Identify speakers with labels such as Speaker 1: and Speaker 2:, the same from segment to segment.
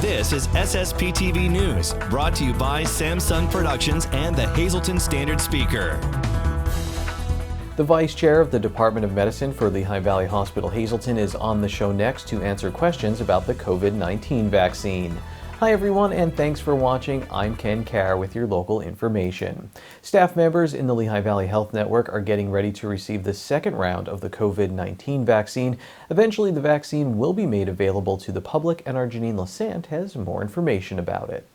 Speaker 1: This is SSPTV News, brought to you by Samsung Productions and the Hazleton Standard Speaker.
Speaker 2: The Vice Chair of the Department of Medicine for Lehigh Valley Hospital Hazleton is on the show next to answer questions about the COVID-19 vaccine. Hi everyone, and thanks for watching. I'm Ken Carr with your local information. Staff members in the Lehigh Valley Health Network are getting ready to receive the second round of the COVID-19 vaccine. Eventually, the vaccine will be made available to the public, and our Janine Lassant has more information about it.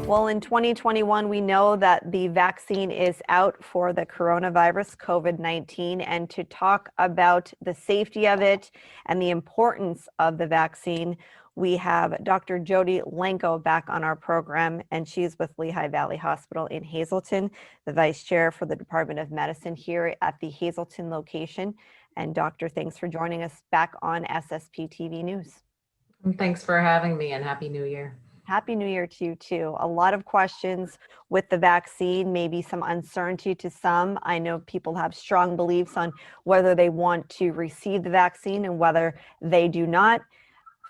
Speaker 3: Well, in 2021, we know that the vaccine is out for the coronavirus, COVID-19, and to talk about the safety of it and the importance of the vaccine, we have Dr. Jody Lenko back on our program, and she's with Lehigh Valley Hospital in Hazleton, the Vice Chair for the Department of Medicine here at the Hazleton location. And Doctor, thanks for joining us back on SSPTV News.
Speaker 4: Thanks for having me, and Happy New Year.
Speaker 3: Happy New Year to you too. A lot of questions with the vaccine, maybe some uncertainty to some. I know people have strong beliefs on whether they want to receive the vaccine and whether they do not.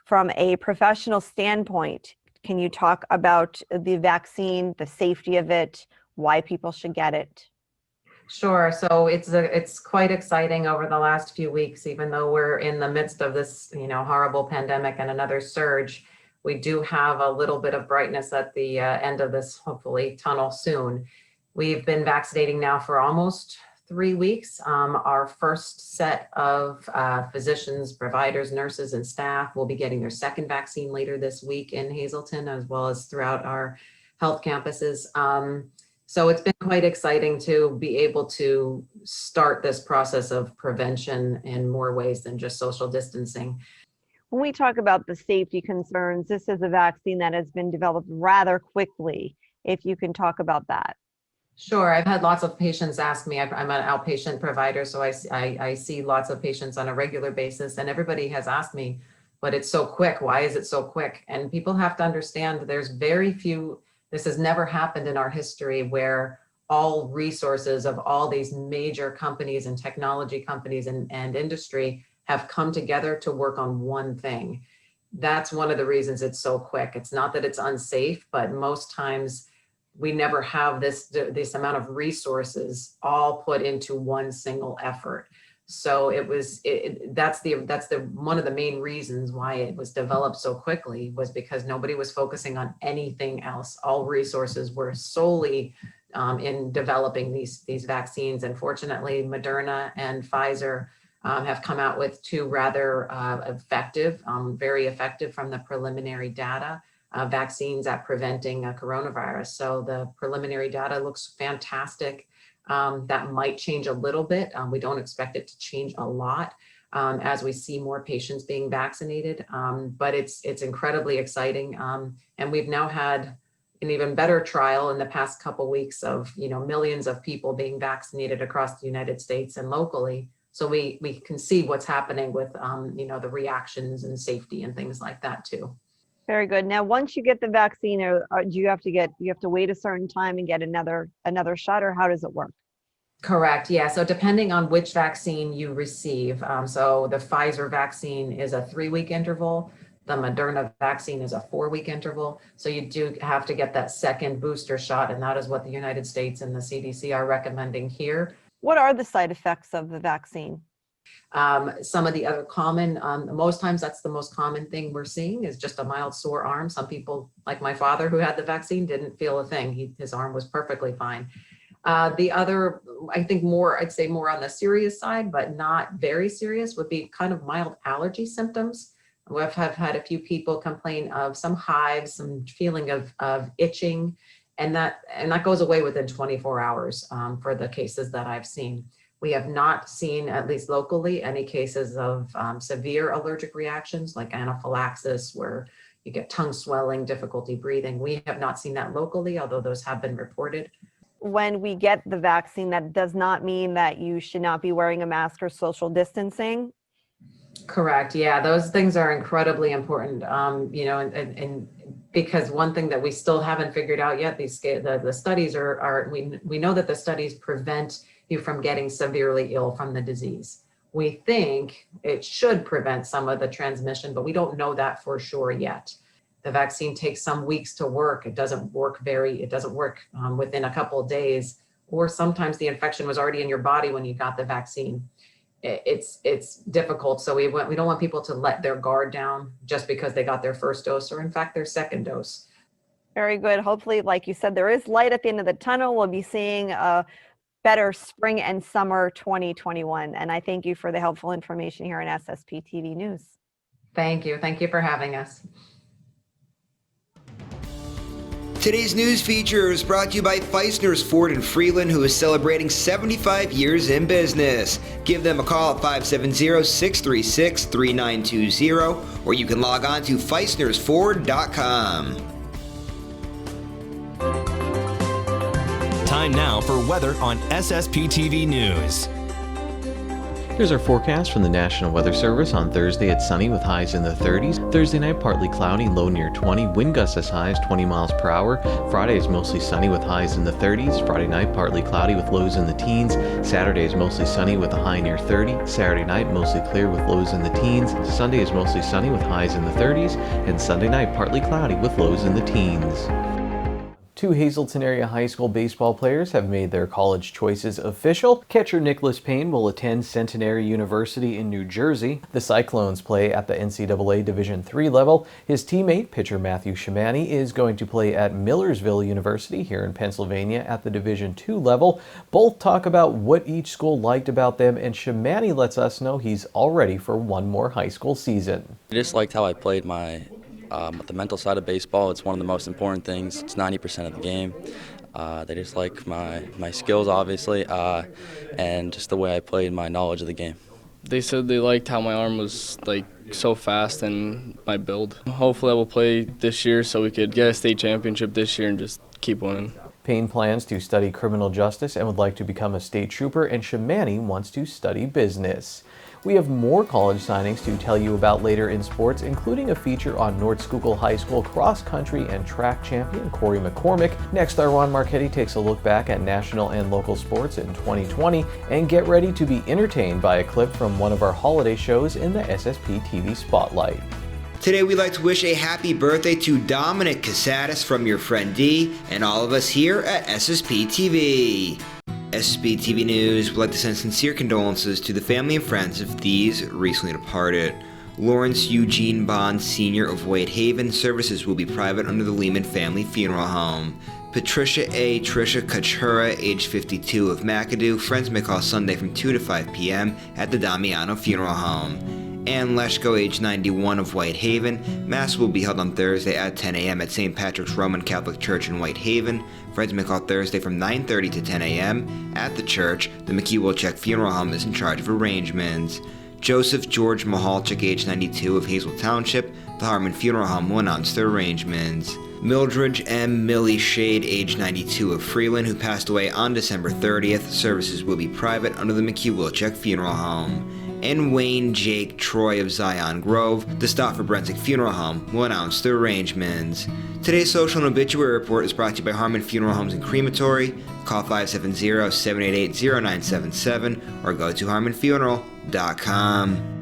Speaker 3: From a professional standpoint, can you talk about the vaccine, the safety of it, why people should get it?
Speaker 4: Sure. So it's quite exciting over the last few weeks, even though we're in the midst of this, horrible pandemic and another surge. We do have a little bit of brightness at the end of this, hopefully, tunnel soon. We've been vaccinating now for almost 3 weeks. Our first set of physicians, providers, nurses, and staff will be getting their second vaccine later this week in Hazleton, as well as throughout our health campuses. So it's been quite exciting to be able to start this process of prevention in more ways than just social distancing.
Speaker 3: When we talk about the safety concerns, this is a vaccine that has been developed rather quickly. If you can talk about that.
Speaker 4: Sure. I've had lots of patients ask me. I'm an outpatient provider, so I see lots of patients on a regular basis, and everybody has asked me, but it's so quick. Why is it so quick? And people have to understand there's very few, this has never happened in our history where all resources of all these major companies and technology companies and industry have come together to work on one thing. That's one of the reasons it's so quick. It's not that it's unsafe, but most times we never have this amount of resources all put into one single effort. So that's one of the main reasons why it was developed so quickly, was because nobody was focusing on anything else. All resources were solely in developing these vaccines. And fortunately, Moderna and Pfizer have come out with two rather effective, very effective from the preliminary data, vaccines at preventing coronavirus. So the preliminary data looks fantastic. That might change a little bit. We don't expect it to change a lot as we see more patients being vaccinated, but it's incredibly exciting. And we've now had an even better trial in the past couple weeks of millions of people being vaccinated across the United States and locally. So we can see what's happening with, the reactions and safety and things like that too.
Speaker 3: Very good. Now, once you get the vaccine, do you have to wait a certain time and get another shot, or how does it work?
Speaker 4: Correct. Yeah. So depending on which vaccine you receive, so the Pfizer vaccine is a 3-week interval. The Moderna vaccine is a 4-week interval. So you do have to get that second booster shot, and that is what the United States and the CDC are recommending here.
Speaker 3: What are the side effects of the vaccine?
Speaker 4: Some of the other common, most times that's the most common thing we're seeing, is just a mild sore arm. Some people, like my father who had the vaccine, didn't feel a thing. His arm was perfectly fine. The other, I think I'd say more on the serious side, but not very serious, would be kind of mild allergy symptoms. I've had a few people complain of some hives, some feeling of itching, and that goes away within 24 hours for the cases that I've seen. We have not seen, at least locally, any cases of severe allergic reactions like anaphylaxis, where you get tongue swelling, difficulty breathing. We have not seen that locally, although those have been reported.
Speaker 3: When we get the vaccine, that does not mean that you should not be wearing a mask or social distancing?
Speaker 4: Correct. Yeah, those things are incredibly important. And because one thing that we still haven't figured out yet, the studies we know that the studies prevent you from getting severely ill from the disease. We think it should prevent some of the transmission, but we don't know that for sure yet. The vaccine takes some weeks to work. It doesn't work within a couple of days, or sometimes the infection was already in your body when you got the vaccine. It's difficult. So we don't want people to let their guard down just because they got their first dose or in fact their second dose.
Speaker 3: Very good. Hopefully, like you said, there is light at the end of the tunnel. We'll be seeing a better spring and summer 2021. And I thank you for the helpful information here on SSP TV News.
Speaker 4: Thank you. Thank you for having us.
Speaker 5: Today's news feature is brought to you by Feisner's Ford in Freeland, who is celebrating 75 years in business. Give them a call at 570-636-3920, or you can log on to feisnersford.com.
Speaker 1: Time now for weather on SSPTV News.
Speaker 2: Here's our forecast from the National Weather Service. On Thursday, it's sunny with highs in the 30s. Thursday night, partly cloudy, low near 20. Wind gusts as high as 20 miles per hour. Friday is mostly sunny with highs in the 30s. Friday night, partly cloudy with lows in the teens. Saturday is mostly sunny with a high near 30. Saturday night, mostly clear with lows in the teens. Sunday is mostly sunny with highs in the 30s. And Sunday night, partly cloudy with lows in the teens. Two Hazleton area high school baseball players have made their college choices official. Catcher Nicholas Payne will attend Centenary University in New Jersey. The Cyclones play at the NCAA Division III level. His teammate, pitcher Matthew Shimani, is going to play at Millersville University here in Pennsylvania at the Division II level. Both talk about what each school liked about them, and Shimani lets us know he's all ready for one more high school season.
Speaker 6: I just liked how I played the mental side of baseball. It's one of the most important things. It's 90% of the game. They just like my skills, obviously, and just the way I played, my knowledge of the game.
Speaker 7: They said they liked how my arm was so fast and my build. Hopefully I will play this year so we could get a state championship this year and just keep winning.
Speaker 2: Payne plans to study criminal justice and would like to become a state trooper, and Shimani wants to study business. We have more college signings to tell you about later in sports, including a feature on North Schuylkill High School cross-country and track champion Corey McCormick. Next, our Ron Marchetti takes a look back at national and local sports in 2020, and get ready to be entertained by a clip from one of our holiday shows in the SSPTV Spotlight.
Speaker 5: Today we'd like to wish a happy birthday to Dominic Casatis from your friend Dee and all of us here at SSPTV. SSPTV News would like to send sincere condolences to the family and friends of these recently departed. Lawrence Eugene Bond Sr. of Whitehaven. Services will be private under the Lehman Family Funeral Home. Patricia A. Trisha Kachura, age 52 of McAdoo. Friends may call Sunday from 2 to 5 p.m. at the Damiano Funeral Home. Ann Leshko, age 91 of Whitehaven. Mass will be held on Thursday at 10 a.m. at St. Patrick's Roman Catholic Church in Whitehaven. Friends may call Thursday from 9:30 to 10 a.m. at the church. The McKee-Wilczek Funeral Home is in charge of arrangements. Joseph George Mahalchik, age 92 of Hazel Township. The Harmon Funeral Home will announce their arrangements. Mildred M. Millie Shade, age 92 of Freeland, who passed away on December 30th. Services will be private under the McKee-Wilczek Funeral Home. And Wayne Jake Troy of Zion Grove, the Stauffer Brenzig Funeral Home, will announce their arrangements. Today's social and obituary report is brought to you by Harmon Funeral Homes and Crematory. Call 570-788-0977 or go to harmonfuneral.com.